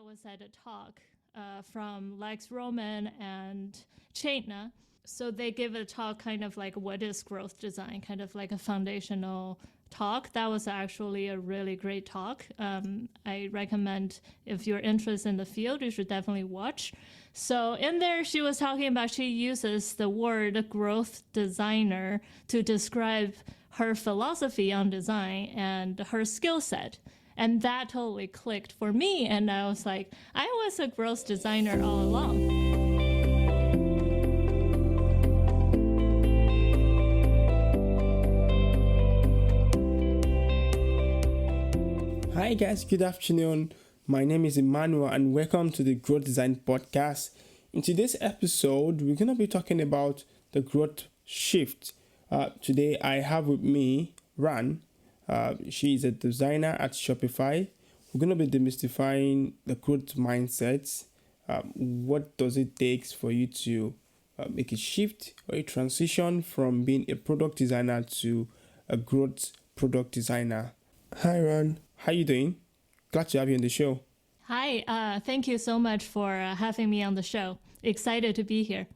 was at a talk from Lex Roman and Chaitna. So they give a talk kind of like what is growth design, kind of like a foundational talk. That was actually a really great talk. I recommend if you're interested in the field, you should definitely watch. So in there, she was talking about she uses the word growth designer to describe her philosophy on design and her skill set. And that totally clicked for me. And I was like, I was a growth designer all along. Hi guys, good afternoon. My name is Emmanuel and welcome to the Growth Design Podcast. In today's episode, we're going to be talking about the growth shift. Today I have with me Ran. She is a designer at Shopify. We're going to be demystifying the growth mindset. What does it take for you to make a shift or a transition from being a product designer to a growth product designer? Hi Ran, how you doing? Glad to have you on the show. Hi, thank you so much for having me on the show. Excited to be here.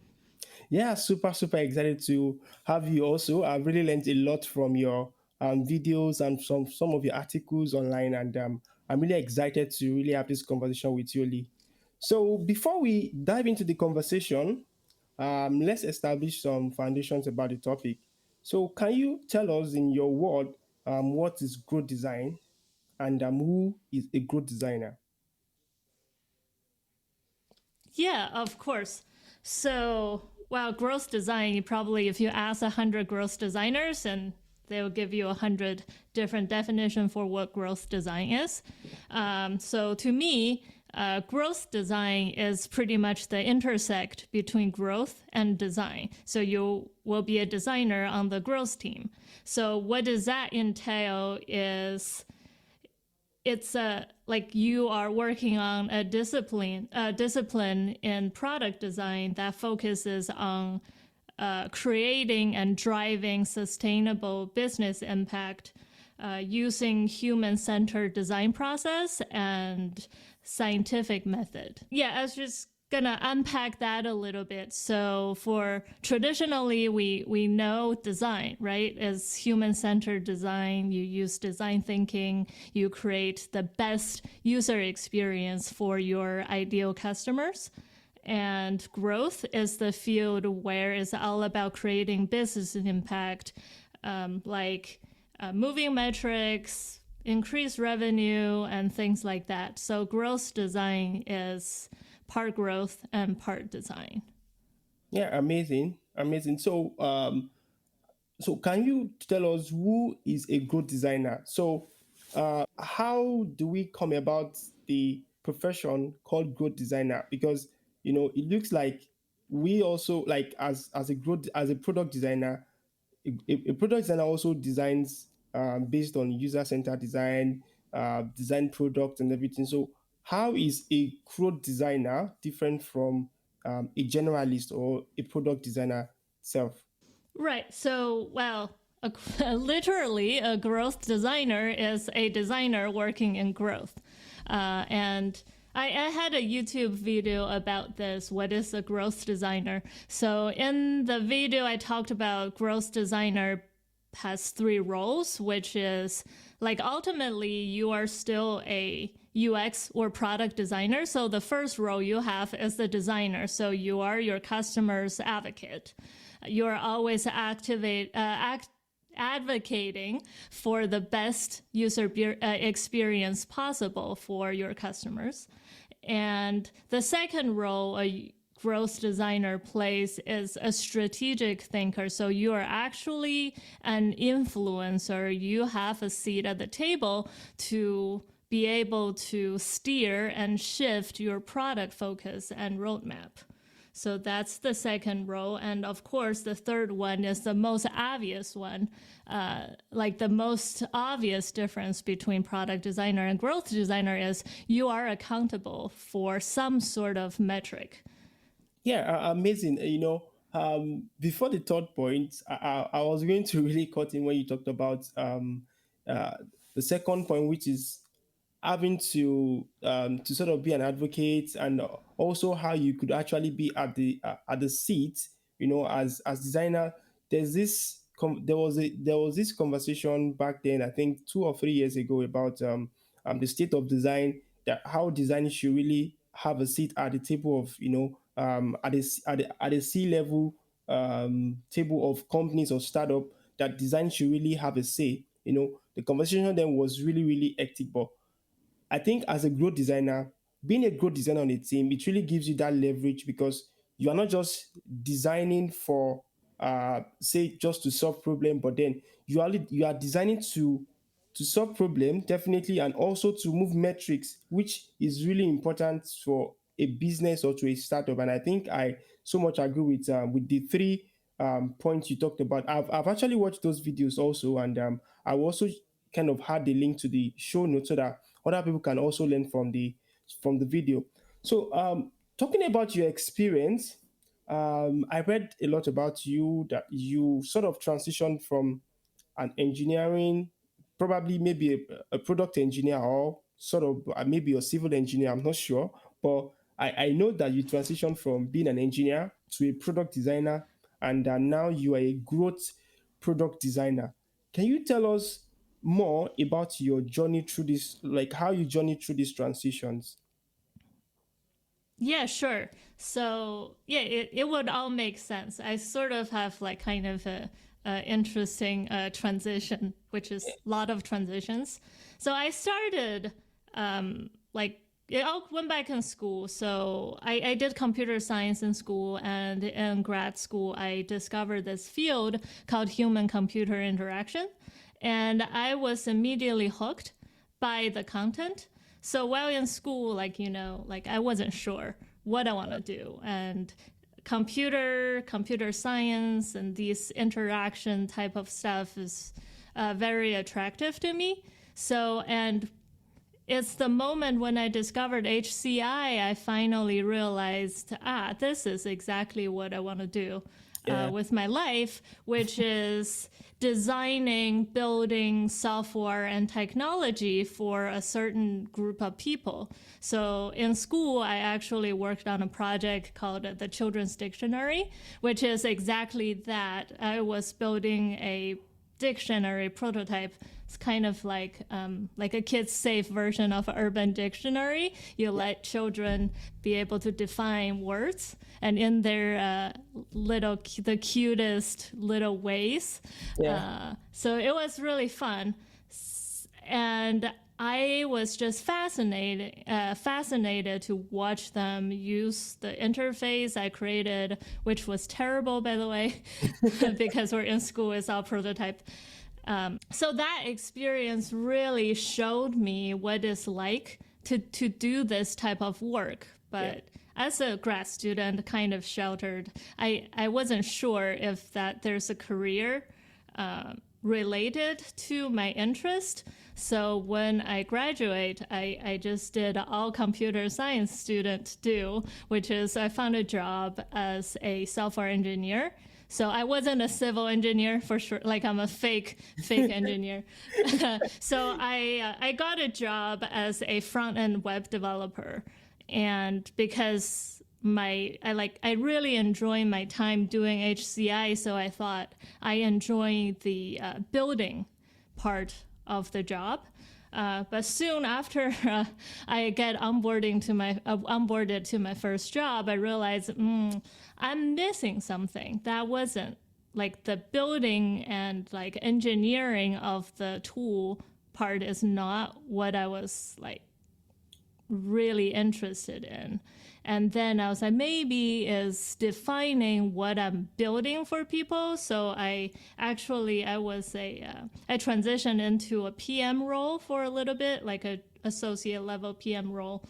Yeah, super excited to have you also. I've really learned a lot from your videos and some of your articles online, and I'm really excited to really have this conversation with you, Lee. So before we dive into the conversation, let's establish some foundations about the topic. So can you tell us in your word what is growth design and who is a growth designer? Yeah, of course. So, well, growth design, you probably, if you ask 100 growth designers, and they'll give you 100 different definitions for what growth design is. So to me, growth design is pretty much the intersect between growth and design. So you will be a designer on the growth team. So what does that entail is it's like you are working on a discipline in product design that focuses on creating and driving sustainable business impact using human-centered design process and scientific method. Yeah, I was just gonna unpack that a little bit. So for traditionally, we know design, right? As human-centered design, you use design thinking, you create the best user experience for your ideal customers. And growth is the field where it's all about creating business impact, like moving metrics, increase revenue, and things like that. So growth design is part growth and part design. Yeah, amazing. So can you tell us who is a growth designer? So how do we come about the profession called growth designer? Because it looks like we also like as a product designer, a product designer also designs based on user-centered design, design products and everything. So how is a growth designer different from a generalist or a product designer itself? Right. So, well, literally, a growth designer is a designer working in growth. And I had a YouTube video about this. What is a growth designer? So in the video, I talked about growth designer has three roles, which is like ultimately you are still a UX or product designer. So the first role you have is the designer. So you are your customer's advocate. You're always advocating for the best user experience possible for your customers. And the second role a growth designer plays is a strategic thinker. So you are actually an influencer. You have a seat at the table to be able to steer and shift your product focus and roadmap. So that's the second role. And of course, the third one is the most obvious one. Like the most obvious difference between product designer and growth designer is you are accountable for some sort of metric. Yeah, amazing. Before the third point, I was going to really cut in when you talked about uh, the second point, which is having to sort of be an advocate, and also how you could actually be at the seat, as designer. There was this conversation back then, I think 2 or 3 years ago, about the state of design, that how design should really have a seat at the table of, at the C level table of companies or startup, that design should really have a say. The conversation then was really, really hectic. But I think as a growth designer, being a growth designer on a team, it really gives you that leverage, because you are not just designing for, say, just to solve problem, but then you are designing to solve problem, definitely, and also to move metrics, which is really important for a business or to a startup. And I think I so much agree with the three points you talked about. I've actually watched those videos also, and I also kind of had the link to the show notes so that other people can also learn from the video. So, talking about your experience, I read a lot about you, that you sort of transitioned from an engineering, probably maybe a product engineer, or sort of maybe a civil engineer. I'm not sure, but I know that you transitioned from being an engineer to a product designer, and now you are a growth product designer. Can you tell us more about your journey through this, like how you journey through these transitions? Yeah, sure. So yeah, it would all make sense. I sort of have like kind of a interesting transition, which is a lot of transitions. So I started like it all went back in school. So I did computer science in school, and in grad school I discovered this field called human computer interaction, and I was immediately hooked by the content. So while in school, like, like I wasn't sure what I want to do. And computer science and these interaction type of stuff is very attractive to me. So, and it's the moment when I discovered HCI, I finally realized, this is exactly what I want to do Yeah. with my life, which is designing, building software and technology for a certain group of people. So in school, I actually worked on a project called the Children's Dictionary, which is exactly that. I was building a dictionary prototype. It's kind of like a kid's safe version of Urban Dictionary. You let children be able to define words, and in their the cutest little ways. Yeah. So it was really fun, and I was just fascinated to watch them use the interface I created, which was terrible, by the way, because we're in school, it's all prototype. So that experience really showed me what it's like to do this type of work. But as a grad student, kind of sheltered, I wasn't sure if that there's a career related to my interest. So when I graduate, I just did all computer science students do, which is I found a job as a software engineer. So I wasn't a civil engineer for sure, like I'm a fake engineer. So I got a job as a front end web developer, and because I really enjoy my time doing HCI, so I thought I enjoy the building part of the job. But soon after I get onboarded to my first job, I realized I'm missing something. That wasn't like the building and like engineering of the tool part is not what I was like really interested in. And then I was like, maybe is defining what I'm building for people. So I transitioned into a PM role for a little bit, like a associate level PM role.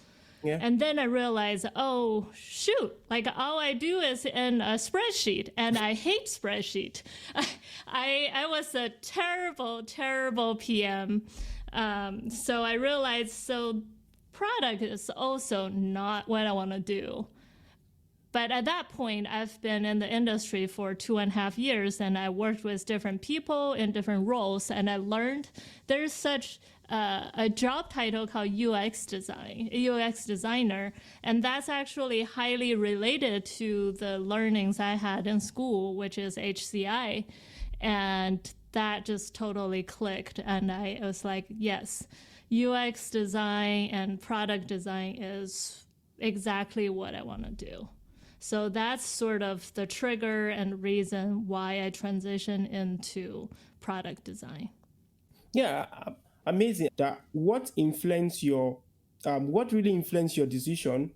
Yeah. And then I realized, oh, shoot, like all I do is in a spreadsheet, and I hate spreadsheet. I was a terrible PM. So I realized, product is also not what I want to do. But at that point, I've been in the industry for 2.5 years, and I worked with different people in different roles, and I learned there's such a job title called UX designer, and that's actually highly related to the learnings I had in school, which is HCI, and that just totally clicked, and I was like, yes, UX design and product design is exactly what I want to do. So that's sort of the trigger and reason why I transitioned into product design. Yeah, amazing. That what really influenced your decision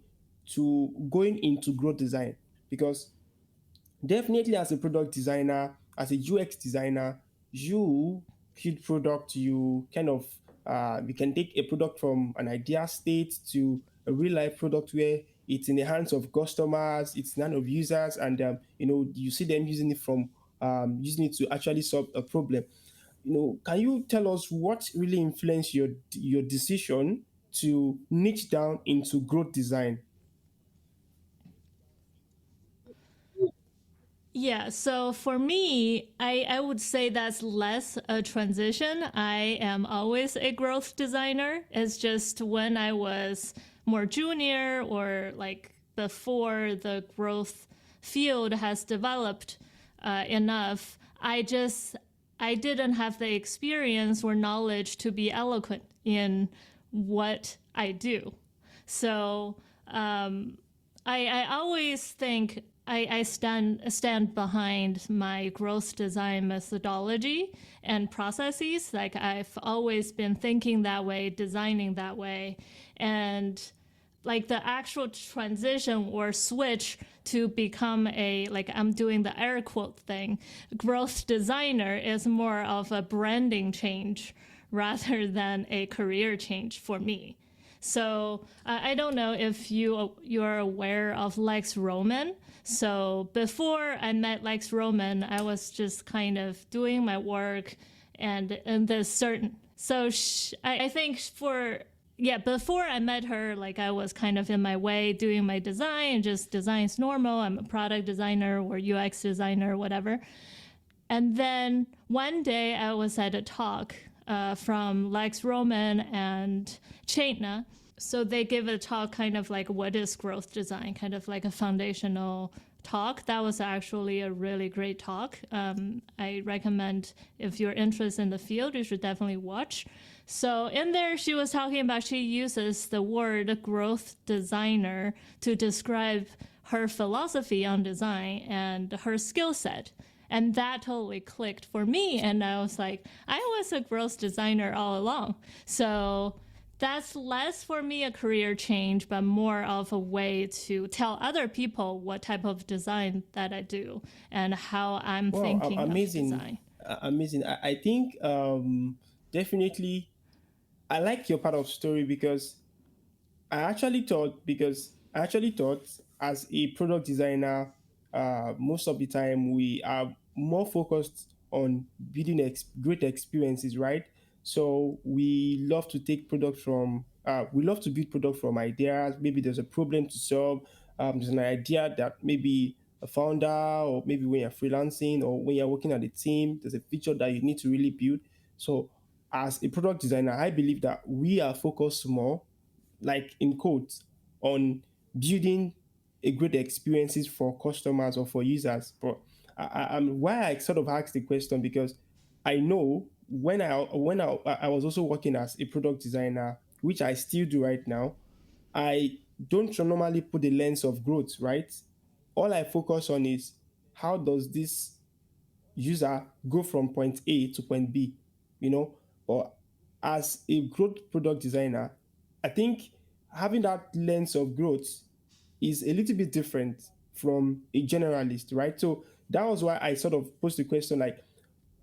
to going into growth design? Because definitely as a product designer, as a UX designer, you build product, you kind of you can take a product from an idea state to a real life product where it's in the hands of customers, it's in the hands of users, and you see them using it from using it to actually solve a problem. Can you tell us what really influenced your decision to niche down into growth design? Yeah, so for me, I would say that's less a transition. I am always a growth designer. It's just when I was more junior or like before the growth field has developed enough, I didn't have the experience or knowledge to be eloquent in what I do. So I always think I stand behind my growth design methodology and processes. Like I've always been thinking that way, designing that way, and like the actual transition or switch to become a, like I'm doing the air quote thing, growth designer is more of a branding change rather than a career change for me. So I don't know if you're aware of Lex Roman. So before I met Lex Roman, I was just kind of doing my work, and there's certain. So I think for, yeah, before I met her, like I was kind of in my way doing my design, just design's normal. I'm a product designer or UX designer, whatever. And then one day I was at a talk from Lex Roman and Chaitna. So they give a talk kind of like what is growth design, kind of like a foundational talk. That was actually a really great talk. I recommend if you're interested in the field, you should definitely watch. So in there, she was talking about she uses the word growth designer to describe her philosophy on design and her skill set. And that totally clicked for me. And I was like, I was a growth designer all along. So that's less for me a career change, but more of a way to tell other people what type of design that I do and how I'm Wow, thinking of amazing, design. amazing. I think definitely I like your part of story because I actually thought as a product designer, most of the time we are more focused on building great experiences, right? So we love to take product from, we love to build product from ideas. Maybe there's a problem to solve. There's an idea that maybe a founder, or maybe when you're freelancing or when you're working at a team, there's a feature that you need to really build. So as a product designer, I believe that we are focused more, like in quotes, on building a great experiences for customers or for users. But why I sort of asked the question because I know when I was also working as a product designer, which I still do right now, I don't normally put the lens of growth, right? All I focus on is how does this user go from point A to point B, you know. But as a growth product designer, I think having that lens of growth is a little bit different from a generalist, right? So that was why I sort of posed the question like,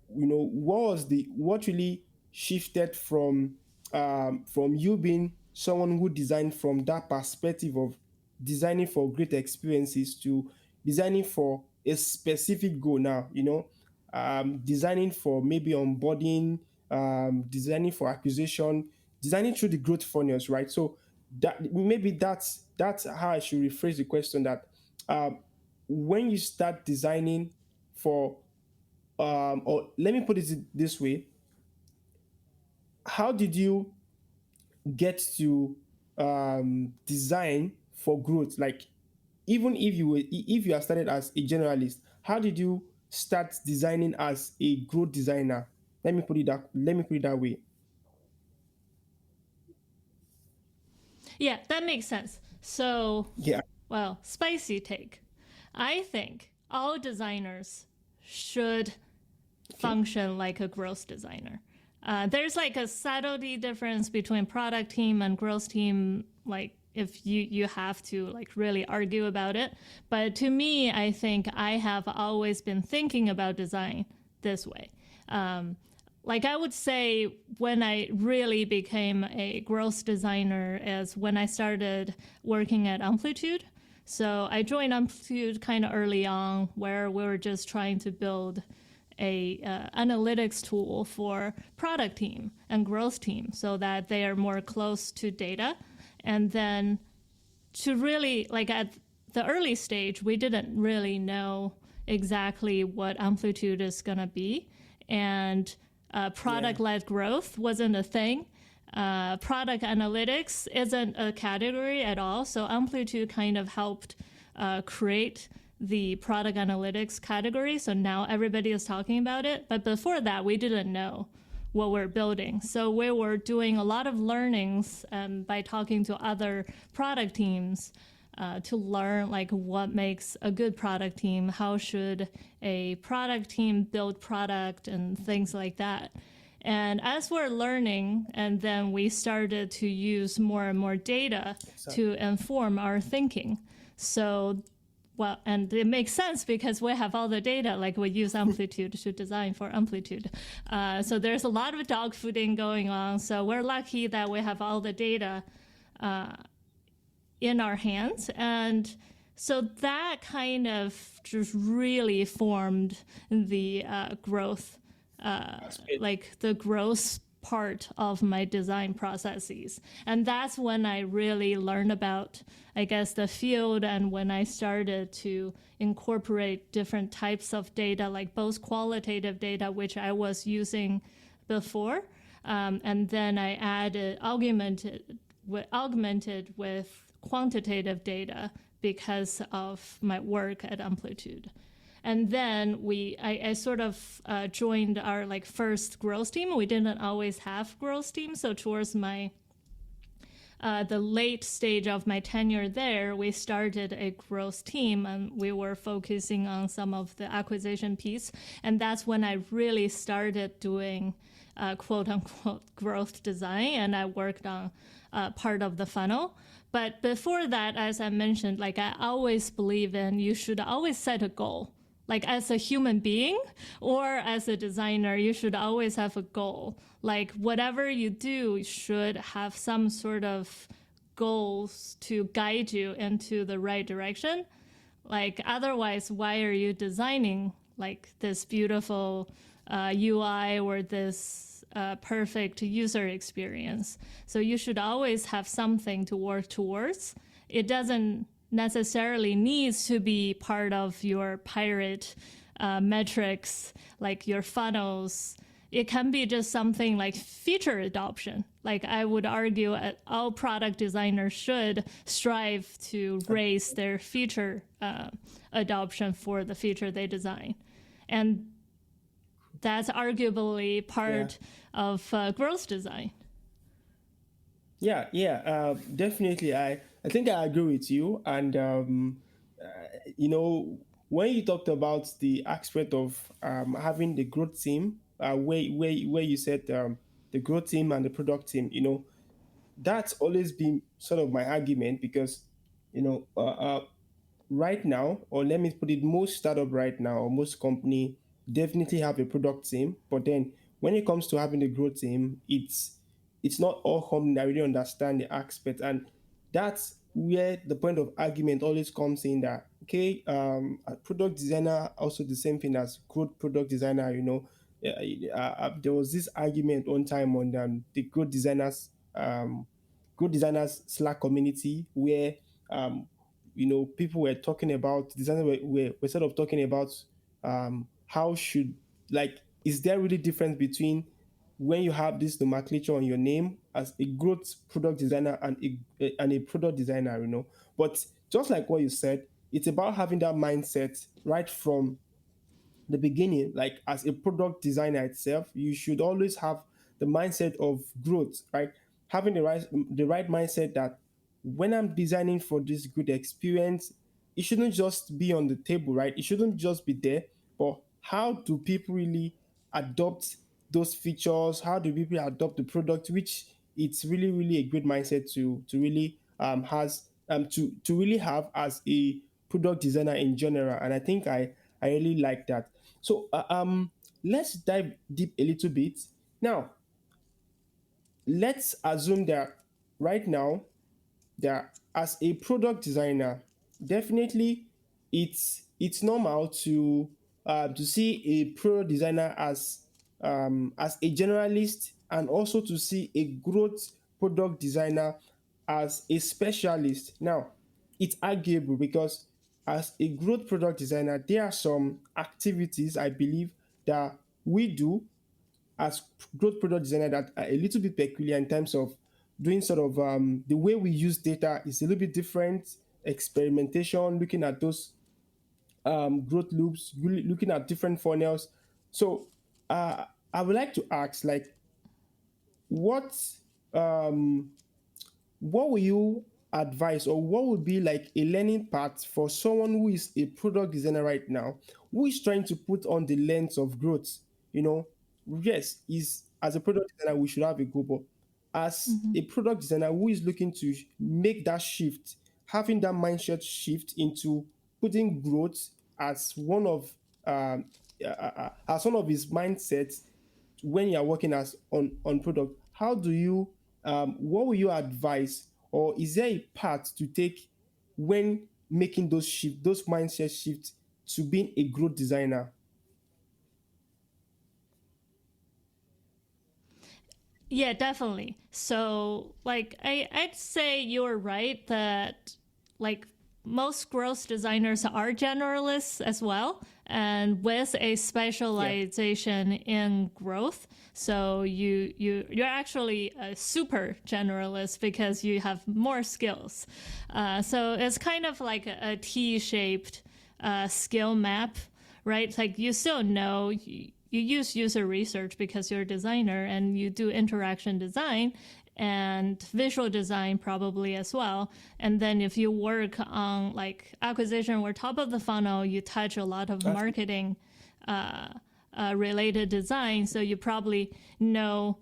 what really shifted from you being someone who designed from that perspective of designing for great experiences to designing for a specific goal now, designing for maybe onboarding, designing for acquisition, designing through the growth funnels, right? So that maybe that's how I should rephrase the question, that um, when you start designing for or let me put it this way, how did you get to design for growth? Like, even if you are started as a generalist, how did you start designing as a growth designer? Let me put it that way. Yeah, that makes sense. So, Yeah. well, spicy take. I think all designers should Okay. function like a growth designer. There's like a subtlety difference between product team and growth team. Like if you have to like really argue about it, but to me, I think I have always been thinking about design this way. Like I would say when I really became a growth designer is when I started working at Amplitude. So I joined Amplitude kind of early on, where we were just trying to build a analytics tool for product team and growth team so that they are more close to data. And then to really like at the early stage, we didn't really know exactly what Amplitude is going to be, and Yeah. product-led growth wasn't a thing. Product analytics isn't a category at all. So Amplitude kind of helped create the product analytics category. So now everybody is talking about it. But before that, we didn't know what we're building. So we were doing a lot of learnings by talking to other product teams to learn like what makes a good product team, how should a product team build product and things like that. And as we're learning, and then we started to use more and more data Exactly. to inform our thinking. So, well, and it makes sense because we have all the data, like we use Amplitude to design for Amplitude. So there's a lot of dog fooding going on. So we're lucky that we have all the data in our hands. And so that kind of just really formed the growth, like the growth part of my design processes. And that's when I really learned about, I guess, the field, and when I started to incorporate different types of data, like both qualitative data, which I was using before, and then I augmented with quantitative data because of my work at Amplitude. And then I sort of joined our like first growth team. We didn't always have growth team, so towards my the late stage of my tenure there, we started a growth team, and we were focusing on some of the acquisition piece. And that's when I really started doing quote unquote growth design, and I worked on part of the funnel. But before that, as I mentioned, like I always believe in you should always set a goal. Like as a human being or as a designer, you should always have a goal. Like whatever you do should have some sort of goals to guide you into the right direction. Like otherwise, why are you designing like this beautiful UI or this perfect user experience? So you should always have something to work towards. It doesn't necessarily needs to be part of your pirate metrics, like your funnels. It can be just something like feature adoption. Like I would argue all product designers should strive to raise their feature adoption for the feature they design. And that's arguably Yeah. part of growth design. Yeah, definitely. I think I agree with you. And you know, when you talked about the aspect of having the growth team, where you said the growth team and the product team, that's always been sort of my argument because you know right now, or let me put it, most startup right now or most company definitely have a product team, but then when it comes to having a growth team, it's not all company that really understand the aspect, and that's where the point of argument always comes in, that okay, a product designer also the same thing as growth product designer. There was this argument one time on the growth designers Slack community where people were talking about designers were sort of talking about how should, like, is there really difference between when you have this nomenclature on your name as a growth product designer and a product designer, But just like what you said, it's about having that mindset right from the beginning. Like as a product designer itself, you should always have the mindset of growth, right? Having the right mindset that when I'm designing for this good experience, it shouldn't just be on the table, right? It shouldn't just be there, but how do people really adopt those features? How do people adopt the product? Which it's really, really a good mindset to really has to really have as a product designer in general. And I think I really like that. So let's dive deep a little bit. Now, let's assume that right now, that as a product designer, definitely it's normal to see a product designer as a generalist, and also to see a growth product designer as a specialist. Now, it's arguable because as a growth product designer, there are some activities I believe that we do as growth product designer that are a little bit peculiar in terms of doing sort of the way we use data is a little bit different. Experimentation, looking at those growth loops, really looking at different funnels. So I would like to ask, like, what um, what will you advise, or what would be like a learning path for someone who is a product designer right now, who is trying to put on the lens of growth? you know yes, is as a product designer we should have a goal, but as Mm-hmm. a product designer who is looking to make that shift, having that mindset shift into putting growth as one of his mindsets when you're working as on product, how do you what will you advise, or is there a path to take when making those mindset shifts to being a growth designer? Yeah, definitely. So, like, I'd say you're right that, like, most growth designers are generalists as well, and with a Yeah. specialization in growth. So you're actually a super generalist because you have more skills. So it's kind of like a T-shaped skill map, right? Like you still know you use user research because you're a designer and you do interaction design and visual design probably as well. And then if you work on like acquisition or top of the funnel, you touch a lot of That's marketing related design. So you probably know,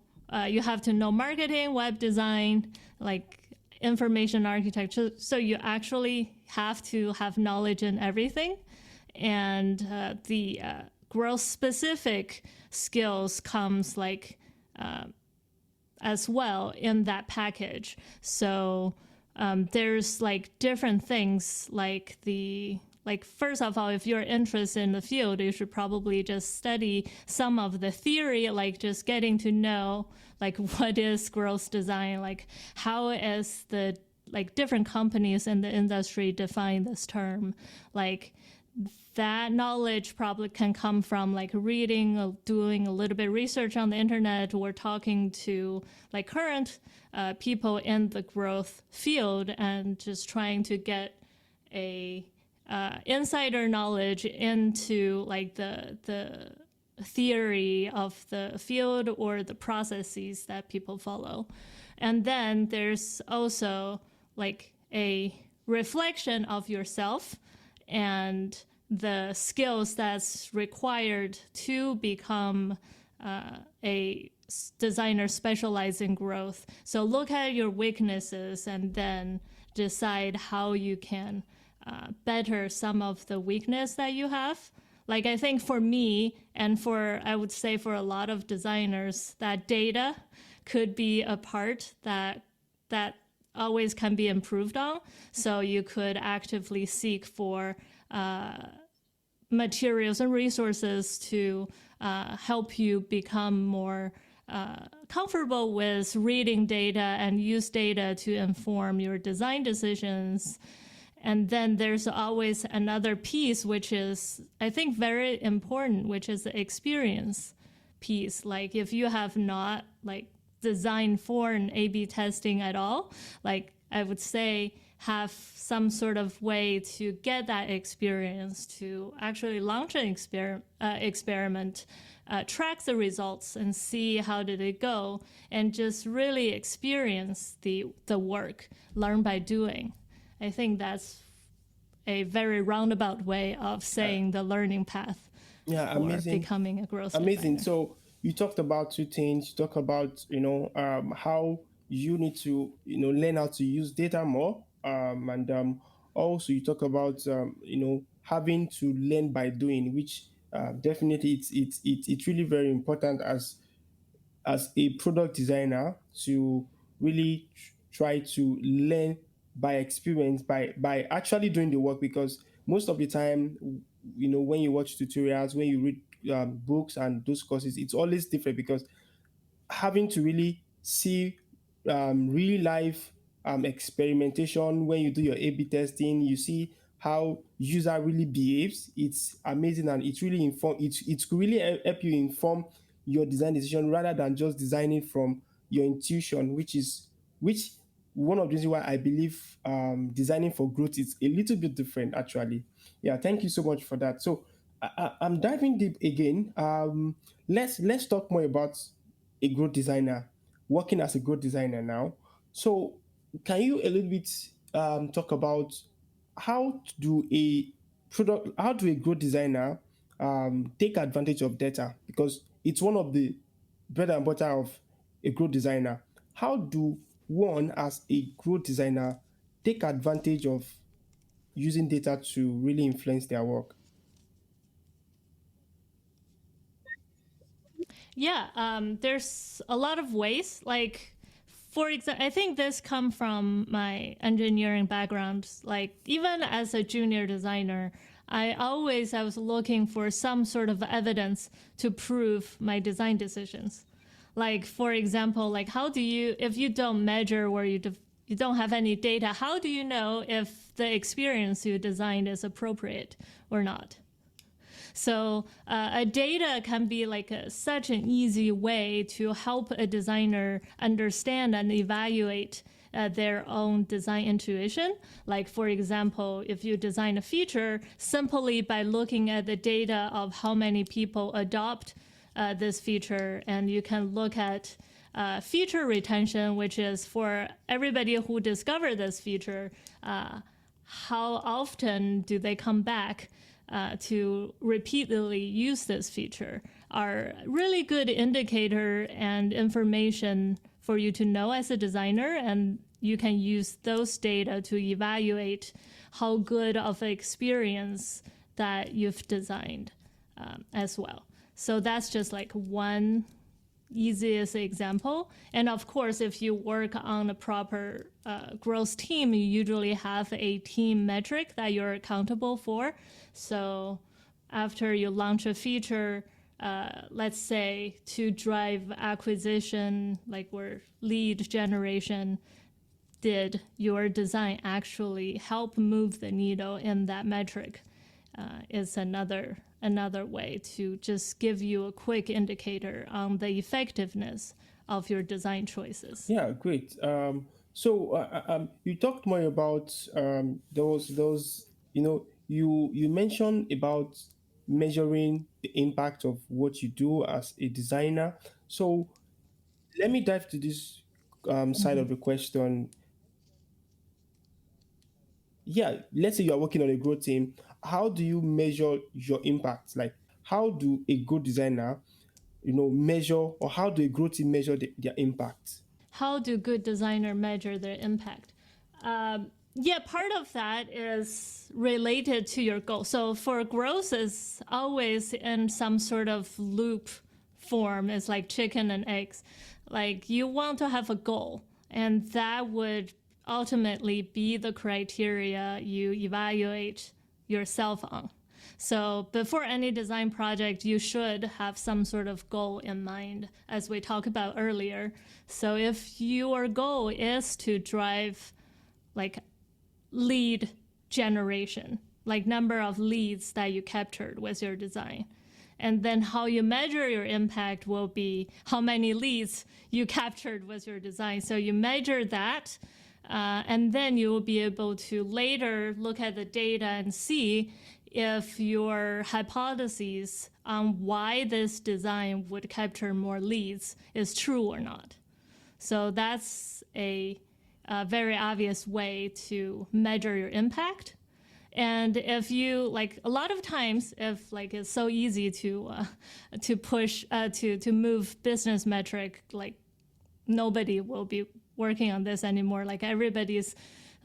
you have to know marketing, web design, like information architecture. So you actually have to have knowledge in everything. And the growth specific skills comes like as well in that package. So there's like different things like first of all, if you're interested in the field, you should probably just study some of the theory, like just getting to know like what is growth design, like how is the like different companies in the industry define this term, like that knowledge probably can come from like reading or doing a little bit of research on the internet or talking to like current people in the growth field and just trying to get a insider knowledge into like the theory of the field or the processes that people follow. And then there's also like a reflection of yourself and the skills that's required to become a designer specialized in growth. So look at your weaknesses and then decide how you can better some of the weakness that you have. Like I think for me and for I would say for a lot of designers, that data could be a part that always can be improved on. So you could actively seek for materials and resources to help you become more comfortable with reading data and use data to inform your design decisions. And then there's always another piece, which is, I think, very important, which is the experience piece. Like if you have not like designed for an A/B testing at all, like I would say have some sort of way to get that experience to actually launch an experiment, track the results and see how did it go, and just really experience the work, learn by doing. I think that's a very roundabout way of saying the learning path Yeah, for amazing. becoming a growth Amazing. designer. So you talked about two things. You talk about, how you need to, learn how to use data more. And also you talk about, having to learn by doing, which definitely it's really very important as a product designer to really try to learn by experience, by actually doing the work, because most of the time, when you watch tutorials, when you read books and those courses, it's always different, because having to really see real life experimentation, when you do your A/B testing, you see how user really behaves. It's amazing, and it's really inform. It could really help you inform your design decision, rather than just designing from your intuition, which one of the reasons why I believe designing for growth is a little bit different, actually. Yeah, thank you so much for that. So I'm diving deep again. Let's talk more about a growth designer, working as a growth designer now. So, can you a little bit talk about how do a growth designer take advantage of data? Because it's one of the bread and butter of a growth designer. How do one, as a growth designer, take advantage of using data to really influence their work? Yeah, there's a lot of ways. Like, for example, I think this come from my engineering background. Like, even as a junior designer, I was looking for some sort of evidence to prove my design decisions. Like, for example, like how do you, if you don't measure or you don't have any data, how do you know if the experience you designed is appropriate or not? So a data can be like such an easy way to help a designer understand and evaluate their own design intuition. Like, for example, if you design a feature, simply by looking at the data of how many people adopt this feature, and you can look at feature retention, which is for everybody who discovered this feature, how often do they come back to repeatedly use this feature, are really good indicator and information for you to know as a designer, and you can use those data to evaluate how good of an experience that you've designed as well. So that's just like one easiest example. And of course, if you work on a proper growth team, you usually have a team metric that you're accountable for. So after you launch a feature, let's say to drive acquisition, like where lead generation, did your design actually help move the needle in that metric? Is another way to just give you a quick indicator on the effectiveness of your design choices. Yeah, great. You talked more about those. You mentioned about measuring the impact of what you do as a designer. So let me dive to this side of the question. Yeah, let's say you are working on a growth team. How do you measure your impact? Like, how do a good designer, measure, or how do a growth team measure their impact? How do good designers measure their impact? Yeah, part of that is related to your goal. So for growth, is always in some sort of loop form. It's like chicken and eggs. Like you want to have a goal, and that would ultimately be the criteria you evaluate yourself on. So before any design project, you should have some sort of goal in mind, as we talked about earlier. So if your goal is to drive like lead generation, like number of leads that you captured with your design, And then how you measure your impact will be how many leads you captured with your design. So you measure that, and then you will be able to later look at the data and see if your hypotheses on why this design would capture more leads is true or not. So that's a very obvious way to measure your impact. And if you like, a lot of times, if like it's so easy to push to move business metric, like nobody will be working on this anymore. Like everybody's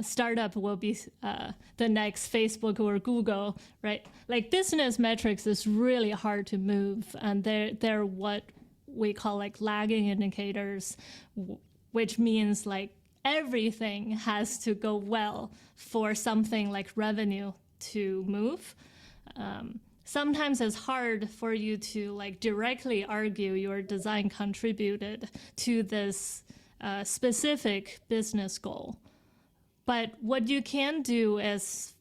startup will be the next Facebook or Google, right? Like business metrics is really hard to move, and they're what we call like lagging indicators, which means like everything has to go well for something like revenue to move. Sometimes it's hard for you to like directly argue your design contributed to this specific business goal. But what you can do is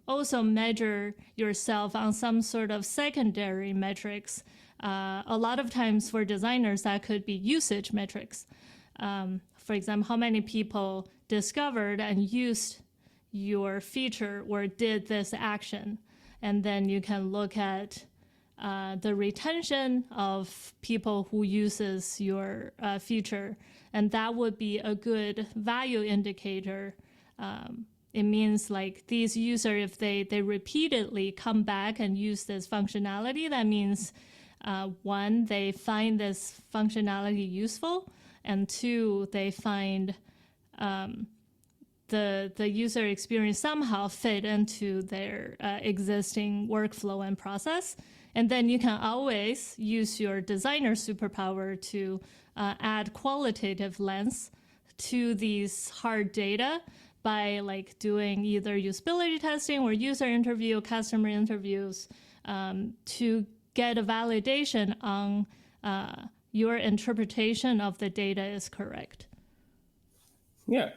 also measure yourself on some sort of secondary metrics. A lot of times for designers, that could be usage metrics. For example, how many people discovered and used your feature or did this action. And then you can look at the retention of people who uses your feature. And that would be a good value indicator. It means like these users, if they repeatedly come back and use this functionality, that means one, they find this functionality useful, and two, they find the user experience somehow fit into their existing workflow and process. And then you can always use your designer superpower to add qualitative lens to these hard data by like doing either usability testing or user interview, customer interviews, to get a validation on your interpretation of the data is correct. Yeah.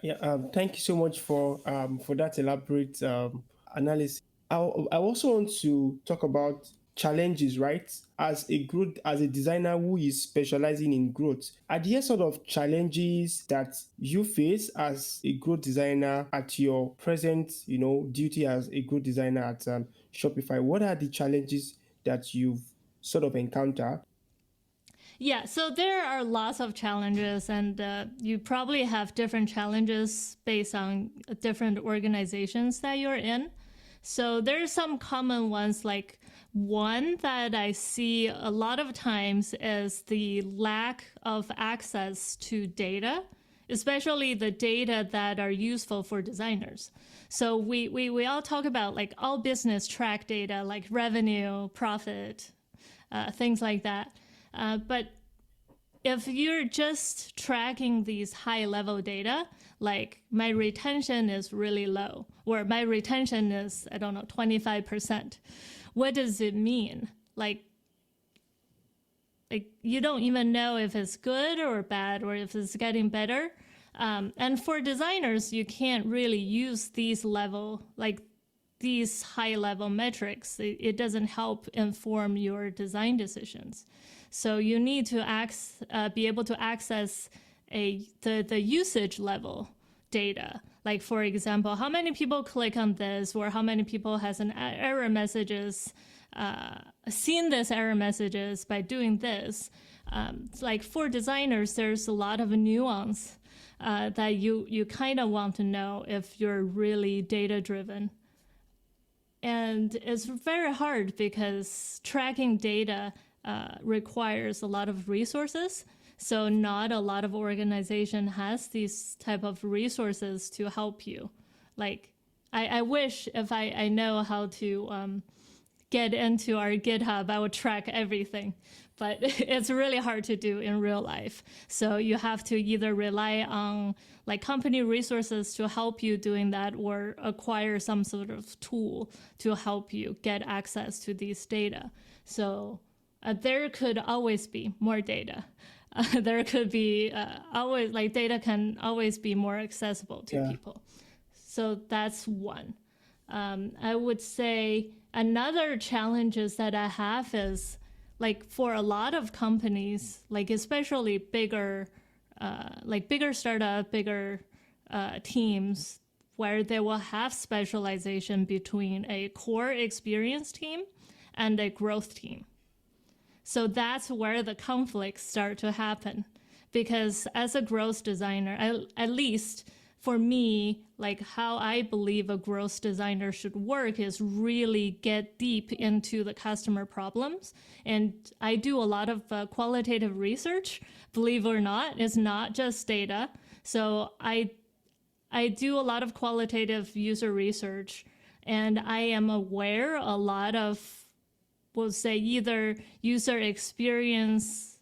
Thank you so much for that elaborate analysis. I also want to talk about challenges, right? As a designer who is specializing in growth, are there sort of challenges that you face as a growth designer at your present, duty as a growth designer at Shopify? What are the challenges that you've sort of encountered? Yeah, so there are lots of challenges, and you probably have different challenges based on different organizations that you're in. So there's some common ones, like one that I see a lot of times is the lack of access to data, especially the data that are useful for designers. So we all talk about like all business track data, like revenue, profit, things like that. But if you're just tracking these high-level data, like my retention is really low, or my retention is, 25%, what does it mean? Like you don't even know if it's good or bad, or if it's getting better. And for designers, you can't really use these high-level metrics. It doesn't help inform your design decisions. So you need to be able to access the usage level data. Like, for example, how many people click on this, or how many people has an error messages, seen this error messages by doing this. Like for designers, there's a lot of nuance that you kind of want to know if you're really data-driven. And it's very hard because tracking data requires a lot of resources. So not a lot of organization has these type of resources to help you. Like, I wish if I know how to get into our GitHub, I would track everything. But it's really hard to do in real life. So you have to either rely on like company resources to help you doing that, or acquire some sort of tool to help you get access to these data. So there could always be more data. There could be always, like, data can always be more accessible to people. So that's one. I would say another challenges that I have is like for a lot of companies, like especially bigger startup, bigger teams, where they will have specialization between a core experience team and a growth team. So that's where the conflicts start to happen. Because as a growth designer, at least for me, like how I believe a growth designer should work is really get deep into the customer problems. And I do a lot of qualitative research, believe it or not. It's not just data. So I do a lot of qualitative user research, and I am aware a lot of, we'll say, either user experience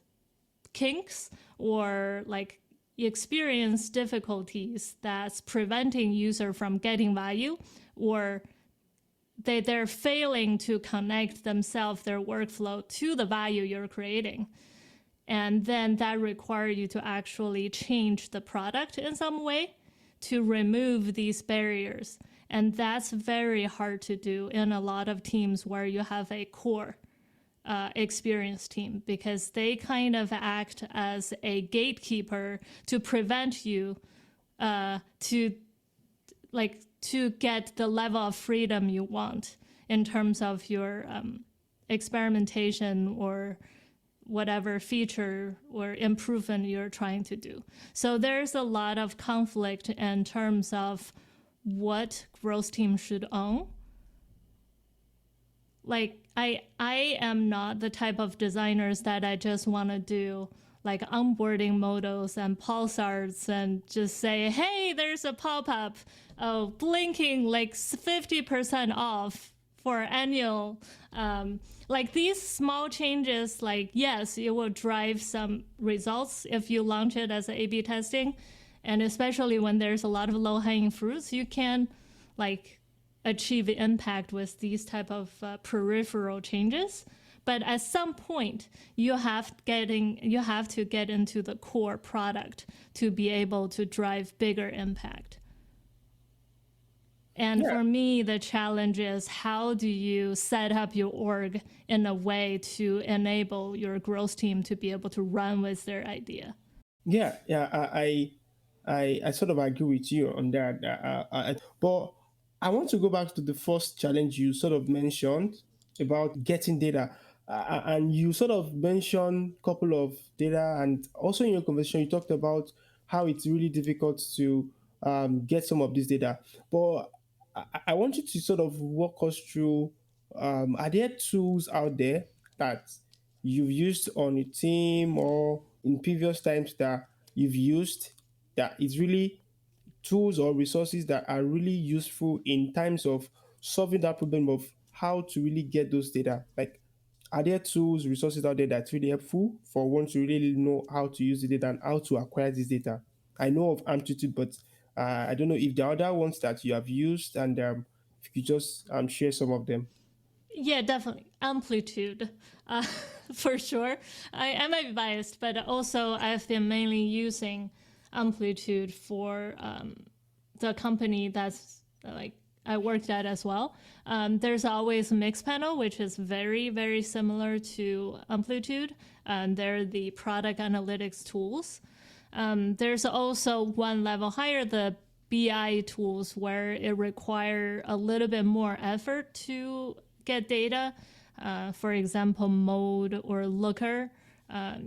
kinks or like experience difficulties that's preventing user from getting value, or they're failing to connect themselves, their workflow, to the value you're creating. And then that requires you to actually change the product in some way to remove these barriers. And that's very hard to do in a lot of teams where you have a core experience team, because they kind of act as a gatekeeper to prevent you to get the level of freedom you want in terms of your experimentation or whatever feature or improvement you're trying to do. So there's a lot of conflict in terms of what growth team should own. Like I am not the type of designers that I just want to do like onboarding modals and pulsars and just say, hey, there's a pop-up, blinking like 50% off for annual. Like these small changes, like yes, it will drive some results if you launch it as A/B testing. And especially when there's a lot of low-hanging fruits, you can like achieve impact with these type of peripheral changes. But at some point, you have to get into the core product to be able to drive bigger impact. And for me, the challenge is how do you set up your org in a way to enable your growth team to be able to run with their idea? Yeah, yeah, I sort of agree with you on that. But I want to go back to the first challenge you sort of mentioned about getting data. And you sort of mentioned a couple of data, and also in your conversation, you talked about how it's really difficult to get some of this data. But I want you to sort of walk us through, are there tools out there that you've used on your team or in previous times that you've used that is really tools or resources that are really useful in times of solving that problem of how to really get those data? Like, are there tools, resources out there that's really helpful for one to really know how to use the data and how to acquire this data? I know of Amplitude, but I don't know if there are other ones that you have used, and if you could just share some of them. Yeah, definitely. Amplitude, uh, for sure. I might be biased, but also I've been mainly using Amplitude for the company that's like I worked at as well. There's always Mixpanel, which is very, very similar to Amplitude. They're the product analytics tools. There's also one level higher, the BI tools, where it requires a little bit more effort to get data. For example, Mode or Looker.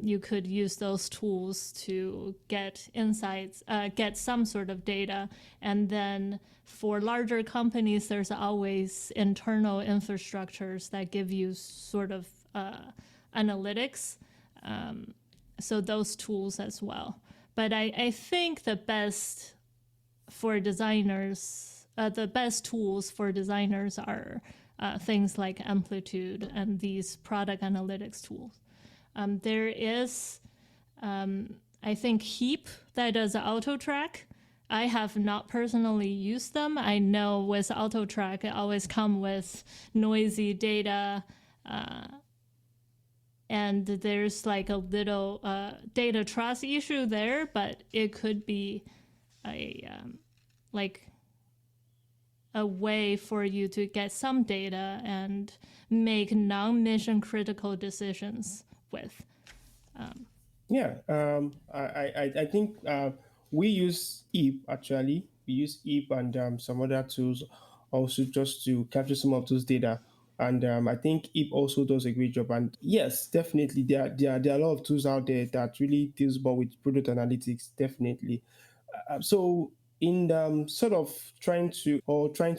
You could use those tools to get insights, get some sort of data. And then for larger companies, there's always internal infrastructures that give you sort of analytics. So those tools as well. But I think the best tools for designers are things like Amplitude and these product analytics tools. There is, I think, Heap that does auto-track. I have not personally used them. I know with auto-track, it always comes with noisy data, and there's like a little data trust issue there, but it could be a a way for you to get some data and make non-mission critical decisions with. Yeah, I think we use EAP actually. We use EAP and some other tools also just to capture some of those data. And I think EAP also does a great job. And yes, definitely, there are a lot of tools out there that really deals more with product analytics. Definitely. So in sort of trying to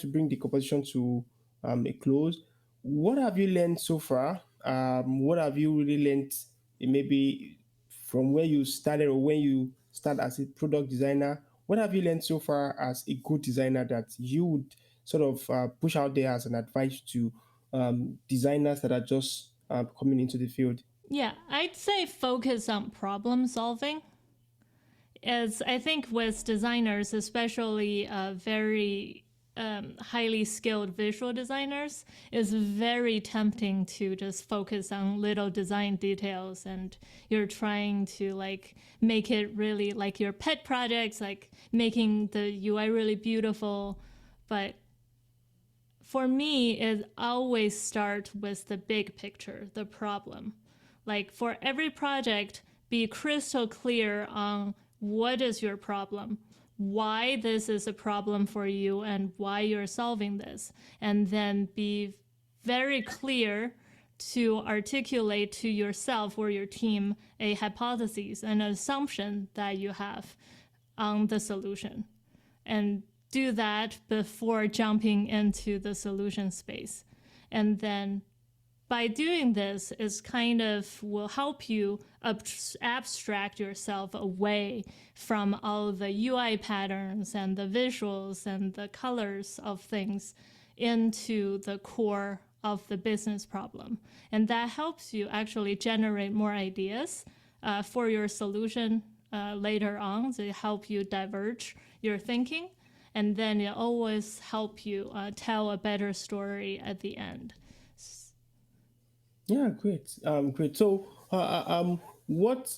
bring the conversation to a close, what have you learned so far? What have you really learned, maybe from where you started or when you start as a product designer? What have you learned so far as a good designer that you would sort of push out there as an advice to designers that are just coming into the field? Yeah, I'd say focus on problem solving. As I think with designers, especially very highly skilled visual designers, it's very tempting to just focus on little design details, and you're trying to like make it really like your pet projects, like making the UI really beautiful. But for me, it always starts with the big picture, the problem. Like for every project, be crystal clear on what is your problem, why this is a problem for you, and why you're solving this. And then be very clear to articulate to yourself or your team a hypothesis, an assumption that you have on the solution. And do that before jumping into the solution space. And then by doing this is kind of will help you abstract yourself away from all the UI patterns and the visuals and the colors of things into the core of the business problem. And that helps you actually generate more ideas for your solution later on to help you diverge your thinking. And then it always help you tell a better story at the end. Yeah, great. Great. So, what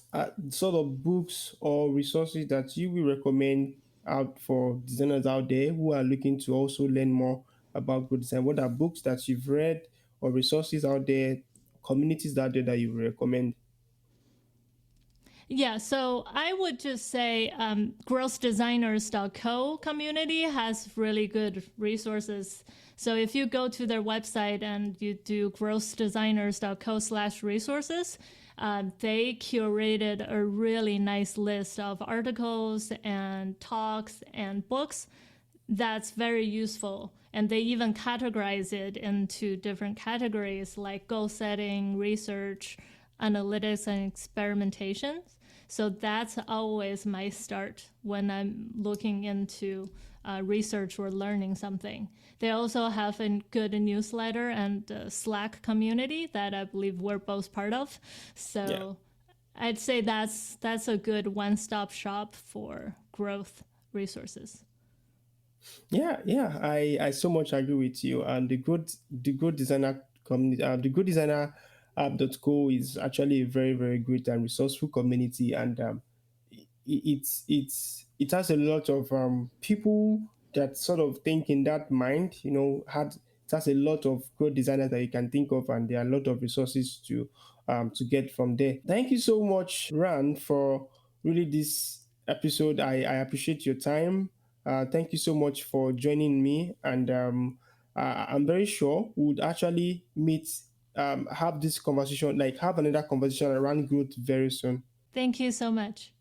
sort of books or resources that you will recommend out for designers out there who are looking to also learn more about good design? What are books that you've read or resources out there, communities out there that you recommend? Yeah, so I would just say growthdesigners.co community has really good resources. So if you go to their website and you do growthdesigners.co/resources, they curated a really nice list of articles and talks and books that's very useful. And they even categorize it into different categories like goal setting, research, analytics, and experimentation. So that's always my start when I'm looking into research or learning something. They also have a good newsletter and Slack community that I believe we're both part of. Yeah. So I'd say that's a good one-stop shop for growth resources. I so much agree with you. And the good designer community, the good designer app.co is actually a very, very great and resourceful community. And it has a lot of people that sort of think in that mind, had it has a lot of good designers that you can think of, and there are a lot of resources to get from there. Thank you so much, Ran, for really this episode. I appreciate your time. Thank you so much for joining me, and I'm very sure we would actually meet, have this conversation, like have another conversation around growth very soon. Thank you so much.